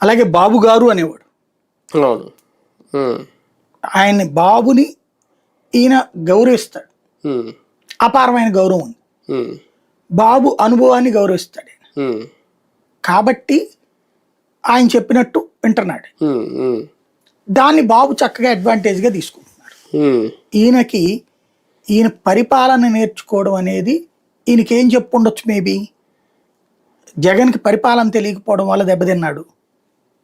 అలాగే బాబు గారు అనేవాడు. అవును. ఆయన్ని బాబుని ఈయన గౌరవిస్తాడు, ఉమ్, అపారమైన గౌరవం ఉంది. ఉమ్, బాబు అనుభవాన్ని గౌరవిస్తాడు ఆయన. ఉమ్, కాబట్టి ఆయన చెప్పినట్టు వింటున్నాడు. ఉమ్, ఉమ్, దాన్ని బాబు చక్కగా అడ్వాంటేజ్గా తీసుకుంటున్నాడు. ఉమ్, ఈయనకి ఈయన పరిపాలన నేర్చుకోవడం అనేది ఈయనకి ఏం చెప్పుండొచ్చు, మేబీ జగన్కి పరిపాలన తెలియకపోవడం వల్ల దెబ్బతిన్నాడు,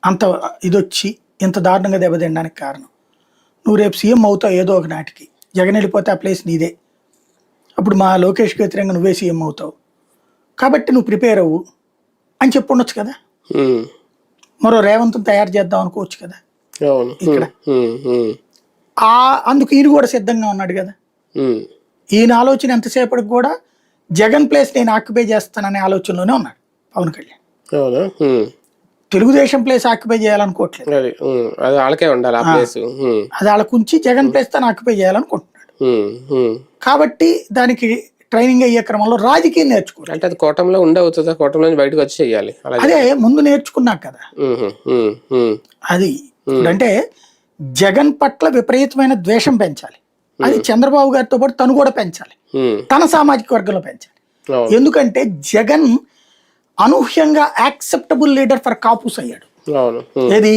అంత ఇదొచ్చి ఇంత దారుణంగా దెబ్బతినడానికి కారణం. నువ్వు రేపు సీఎం అవుతావు ఏదో ఒక నాటికి, జగన్ వెళ్ళిపోతే ఆ ప్లేస్ నీదే, అప్పుడు మా లోకేష్కి వ్యతిరేకంగా నువ్వే సీఎం అవుతావు, కాబట్టి నువ్వు ప్రిపేర్ అవ్వు అని చెప్పుండొచ్చు కదా. ఉమ్, మరో రేవంత్ని తయారు చేద్దాం అనుకోవచ్చు కదా అవును. ఇక్కడ. ఉమ్, ఉమ్, అందుకు ఈయన కూడా సిద్ధంగా ఉన్నాడు కదా. ఉమ్, ఈయన ఆలోచన ఎంతసేపటికి కూడా జగన్ ప్లేస్ నేను ఆక్యుపై చేస్తాననే ఆలోచనలోనే ఉన్నాడు పవన్ కళ్యాణ్. అవునా. తెలుగుదేశం ప్లేస్ ఆక్యుపై చేయాలనుకోవట్లేదు, అది అది వాళ్ళకే ఉండాలి ఆ ప్లేస్. అది వాళ్ళకు ఉంచి జగన్ ప్లేస్ తను ఆక్యుపై చేయాలనుకుంటున్నాడు. కాబట్టి దానికి ట్రైనింగ్ అయ్యే క్రమంలో రాజకీయం నేర్చుకోవాలి. అంటే అది కోటంలో ఉండవుతుందా, కోటంలో బయటకు వచ్చి చెయ్యాలి. అదే ముందు నేర్చుకున్నాక కదా అది. అంటే జగన్ పట్ల విపరీతమైన ద్వేషం పెంచాలి, అది చంద్రబాబు గారితో పాటు తను కూడా పెంచాలి, తన సామాజిక వర్గంలో పెంచాలి. ఎందుకంటే జగన్ అనూహ్యంగా యాక్సెప్టబుల్ లీడర్ ఫర్ కాపుస్ అయ్యాడు. ఏది